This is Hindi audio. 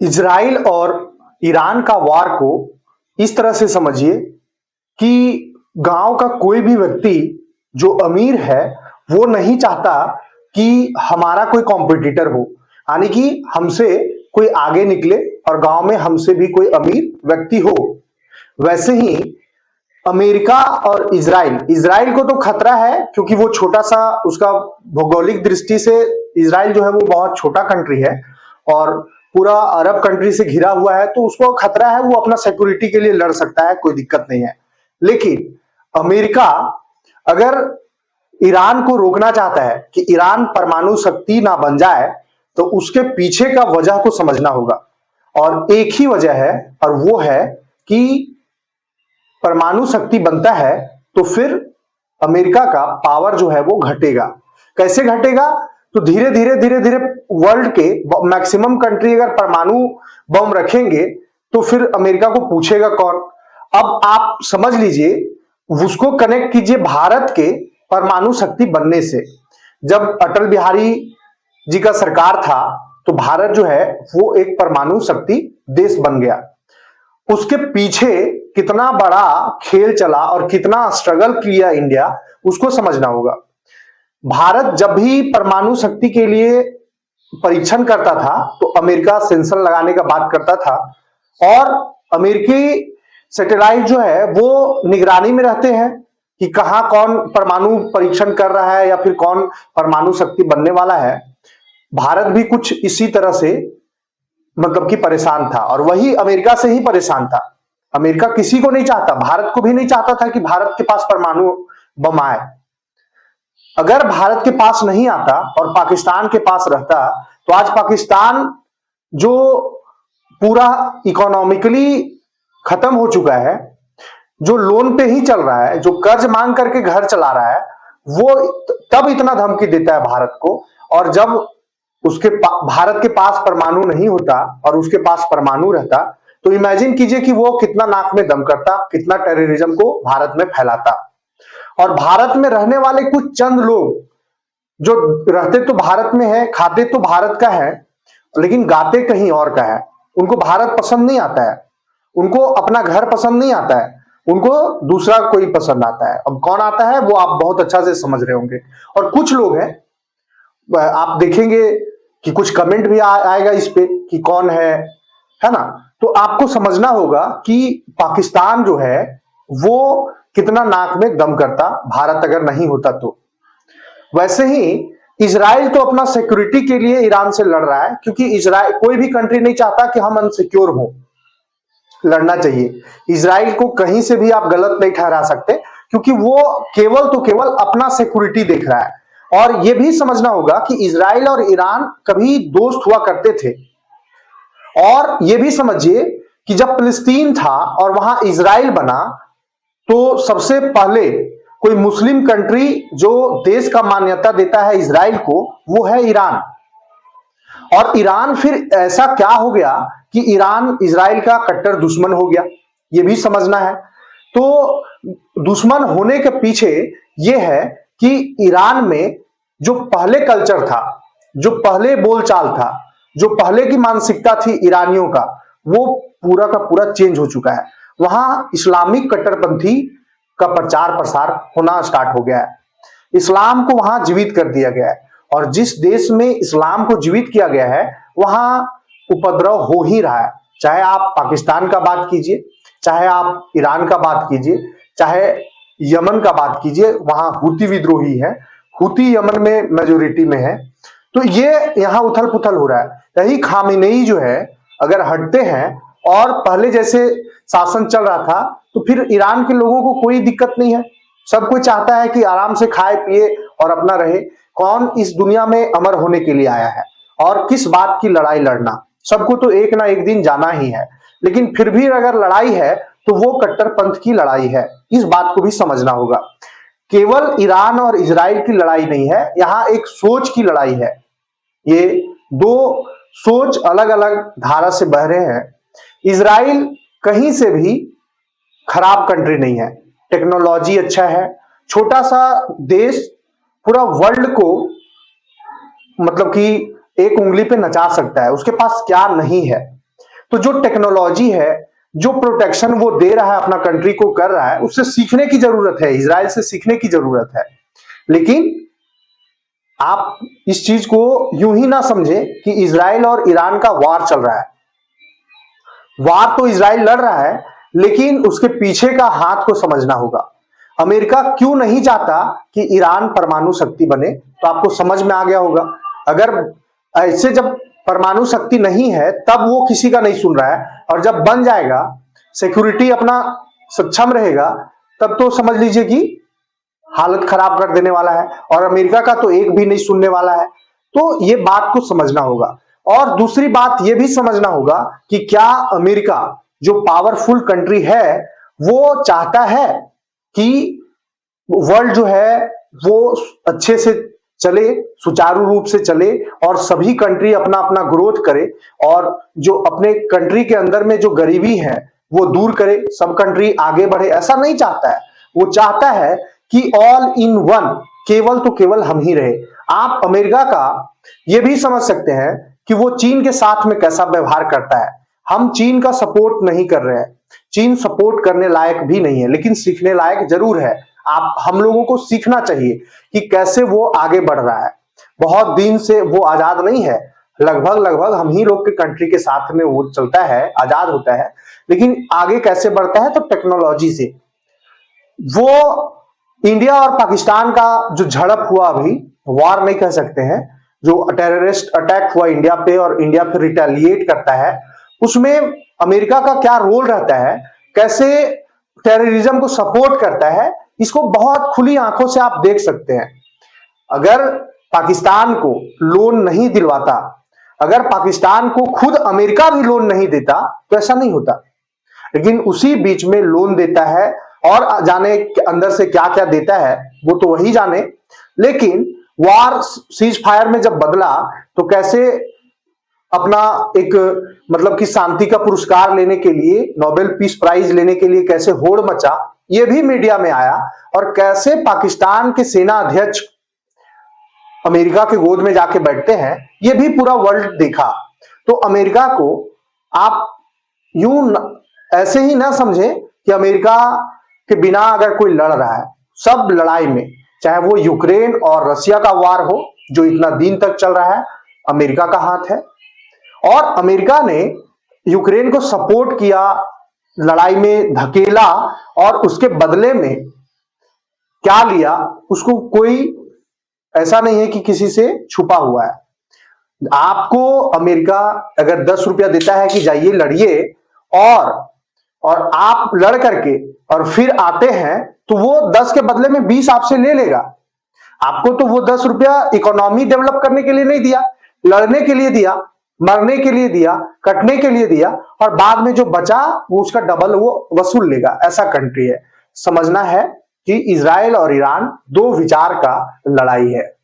इजराइल और ईरान का वार को इस तरह से समझिए कि गांव का कोई भी व्यक्ति जो अमीर है वो नहीं चाहता कि हमारा कोई कॉम्पिटिटर हो, यानी कि हमसे कोई आगे निकले और गांव में हमसे भी कोई अमीर व्यक्ति हो। वैसे ही अमेरिका और इजराइल इजराइल को तो खतरा है क्योंकि वो छोटा सा, उसका भौगोलिक दृष्टि से इजराइल जो है वो बहुत छोटा कंट्री है और पूरा अरब कंट्री से घिरा हुआ है, तो उसको खतरा है, वो अपना सिक्योरिटी के लिए लड़ सकता है, कोई दिक्कत नहीं है। लेकिन अमेरिका अगर ईरान को रोकना चाहता है कि ईरान परमाणु शक्ति ना बन जाए, तो उसके पीछे का वजह को समझना होगा। और एक ही वजह है और वो है कि परमाणु शक्ति बनता है तो फिर अमेरिका का पावर जो है वो घटेगा। कैसे घटेगा? तो धीरे धीरे धीरे धीरे वर्ल्ड के मैक्सिमम कंट्री अगर परमाणु बम रखेंगे तो फिर अमेरिका को पूछेगा कौन। अब आप समझ लीजिए, उसको कनेक्ट कीजिए भारत के परमाणु शक्ति बनने से। जब अटल बिहारी जी का सरकार था तो भारत जो है वो एक परमाणु शक्ति देश बन गया। उसके पीछे कितना बड़ा खेल चला और कितना स्ट्रगल किया इंडिया, उसको समझना होगा। भारत जब भी परमाणु शक्ति के लिए परीक्षण करता था तो अमेरिका सेंसर लगाने का बात करता था और अमेरिकी सैटेलाइट जो है वो निगरानी में रहते हैं कि कहां कौन परमाणु परीक्षण कर रहा है या फिर कौन परमाणु शक्ति बनने वाला है। भारत भी कुछ इसी तरह से मतलब कि परेशान था और वही अमेरिका से ही परेशान था। अमेरिका किसी को नहीं चाहता, भारत को भी नहीं चाहता था कि भारत के पास परमाणु बम आए। अगर भारत के पास नहीं आता और पाकिस्तान के पास रहता तो आज पाकिस्तान जो पूरा इकोनॉमिकली खत्म हो चुका है, जो लोन पे ही चल रहा है, जो कर्ज मांग करके घर चला रहा है, वो तब इतना धमकी देता है भारत को। और जब उसके भारत के पास परमाणु नहीं होता और उसके पास परमाणु रहता तो इमेजिन कीजिए कि वो कितना नाक में दम करता, कितना टेररिज्म को भारत में फैलाता। और भारत में रहने वाले कुछ चंद लोग जो रहते तो भारत में है, खाते तो भारत का है, लेकिन गाते कहीं और का है। उनको भारत पसंद नहीं आता है, उनको अपना घर पसंद नहीं आता है, उनको दूसरा कोई पसंद आता है। अब कौन आता है वो आप बहुत अच्छा से समझ रहे होंगे। और कुछ लोग हैं, आप देखेंगे कि कुछ कमेंट भी आएगा इस पे कि कौन है ना। तो आपको समझना होगा कि पाकिस्तान जो है वो कितना नाक में दम करता भारत अगर नहीं होता तो। वैसे ही इजराइल तो अपना सिक्योरिटी के लिए ईरान से लड़ रहा है, क्योंकि इजराइल कोई भी कंट्री नहीं चाहता कि हम अनसिक्योर हो। लड़ना चाहिए, इजराइल को कहीं से भी आप गलत नहीं ठहरा सकते, क्योंकि वो केवल तो केवल अपना सिक्योरिटी देख रहा है। और यह भी समझना होगा कि इजराइल और ईरान कभी दोस्त हुआ करते थे। और यह भी समझिए कि जब फिलिस्तीन था और वहां इजराइल बना तो सबसे पहले कोई मुस्लिम कंट्री जो देश का मान्यता देता है इजराइल को, वो है ईरान। और ईरान फिर ऐसा क्या हो गया कि ईरान इजराइल का कट्टर दुश्मन हो गया, ये भी समझना है। तो दुश्मन होने के पीछे यह है कि ईरान में जो पहले कल्चर था, जो पहले बोलचाल था, जो पहले की मानसिकता थी ईरानियों का, वो पूरा का पूरा चेंज हो चुका है। वहां इस्लामिक कट्टरपंथी का प्रचार प्रसार होना स्टार्ट हो गया है। इस्लाम को वहां जीवित कर दिया गया है और जिस देश में इस्लाम को जीवित किया गया है वहां उपद्रव हो ही रहा है। चाहे आप पाकिस्तान का बात कीजिए, चाहे आप ईरान का बात कीजिए, चाहे यमन का बात कीजिए, वहां हुती विद्रोही है, हुती यमन में मेजोरिटी में है। तो ये यहाँ उथल पुथल हो रहा है। यही खामेनेई जो है अगर हटते हैं और पहले जैसे शासन चल रहा था तो फिर ईरान के लोगों को कोई दिक्कत नहीं है। सब कोई चाहता है कि आराम से खाए पिए और अपना रहे। कौन इस दुनिया में अमर होने के लिए आया है और किस बात की लड़ाई लड़ना? सबको तो एक ना एक दिन जाना ही है, लेकिन फिर भी अगर लड़ाई है तो वो कट्टरपंथ की लड़ाई है। इस बात को भी समझना होगा। केवल ईरान और इजराइल की लड़ाई नहीं है, यहाँ एक सोच की लड़ाई है। ये दो सोच अलग अलग धारा से बह रहे हैं। इजराइल कहीं से भी खराब कंट्री नहीं है, टेक्नोलॉजी अच्छा है, छोटा सा देश पूरा वर्ल्ड को मतलब कि एक उंगली पे नचा सकता है। उसके पास क्या नहीं है? तो जो टेक्नोलॉजी है, जो प्रोटेक्शन वो दे रहा है, अपना कंट्री को कर रहा है, उससे सीखने की जरूरत है, इजराइल से सीखने की जरूरत है। लेकिन आप इस चीज को यूं ही ना समझे कि इजराइल और ईरान का वार चल रहा है। वार तो इजराइल लड़ रहा है, लेकिन उसके पीछे का हाथ को समझना होगा। अमेरिका क्यों नहीं चाहता कि ईरान परमाणु शक्ति बने, तो आपको समझ में आ गया होगा। अगर ऐसे जब परमाणु शक्ति नहीं है, तब वो किसी का नहीं सुन रहा है, और जब बन जाएगा, सिक्योरिटी अपना सक्षम रहेगा, तब तो समझ लीजिए कि हालत खराब कर देने वाला है, और अमेरिका का तो एक भी नहीं सुनने वाला है। तो ये बात को समझना होगा। और दूसरी बात ये भी समझना होगा कि क्या अमेरिका जो पावरफुल कंट्री है, वो चाहता है कि वर्ल्ड जो है वो अच्छे से चले, सुचारू रूप से चले, और सभी कंट्री अपना अपना ग्रोथ करे, और जो अपने कंट्री के अंदर में जो गरीबी है वो दूर करे, सब कंट्री आगे बढ़े? ऐसा नहीं चाहता है। वो चाहता है कि ऑल इन वन, केवल तो केवल हम ही रहे। आप अमेरिका का ये भी समझ सकते हैं कि वो चीन के साथ में कैसा व्यवहार करता है। हम चीन का सपोर्ट नहीं कर रहे हैं, चीन सपोर्ट करने लायक भी नहीं है, लेकिन सीखने लायक जरूर है। आप हम लोगों को सीखना चाहिए कि कैसे वो आगे बढ़ रहा है। बहुत दिन से वो आजाद नहीं है, लगभग हम ही लोग के कंट्री के साथ में वो चलता है, आजाद होता है, लेकिन आगे कैसे बढ़ता है? तो टेक्नोलॉजी से। वो इंडिया और पाकिस्तान का जो झड़प हुआ, अभी वार नहीं कह सकते हैं, जो टेररिस्ट अटैक हुआ इंडिया पे और इंडिया फिर रिटेलिएट करता है, उसमें अमेरिका का क्या रोल रहता है, कैसे टेररिज्म को सपोर्ट करता है, इसको बहुत खुली आंखों से आप देख सकते हैं। अगर पाकिस्तान को लोन नहीं दिलवाता, अगर पाकिस्तान को खुद अमेरिका भी लोन नहीं देता, तो ऐसा नहीं होता। लेकिन उसी बीच में लोन देता है, और जाने के अंदर से क्या क्या देता है वो तो वही जाने। लेकिन वार सीज फायर में जब बदला, तो कैसे अपना एक मतलब कि शांति का पुरस्कार लेने के लिए, नोबेल पीस प्राइज लेने के लिए कैसे होड़ मचा, ये भी मीडिया में आया। और कैसे पाकिस्तान के सेना अध्यक्ष अमेरिका के गोद में जाके बैठते हैं, ये भी पूरा वर्ल्ड देखा। तो अमेरिका को आप यूं ऐसे ही ना समझे कि अमेरिका के बिना अगर कोई लड़ रहा है। सब लड़ाई में, चाहे वो यूक्रेन और रसिया का वार हो जो इतना दिन तक चल रहा है, अमेरिका का हाथ है। और अमेरिका ने यूक्रेन को सपोर्ट किया, लड़ाई में धकेला, और उसके बदले में क्या लिया उसको कोई ऐसा नहीं है कि किसी से छुपा हुआ है। आपको अमेरिका अगर 10 रुपया देता है कि जाइए लड़िए, और आप लड़ करके और फिर आते हैं, तो वो 10 के बदले में 20 आपसे ले लेगा। आपको तो वो 10 रुपया इकोनॉमी डेवलप करने के लिए नहीं दिया, लड़ने के लिए दिया, मरने के लिए दिया, कटने के लिए दिया, और बाद में जो बचा वो उसका डबल वो वसूल लेगा। ऐसा कंट्री है। समझना है कि इजराइल और ईरान दो विचार का लड़ाई है।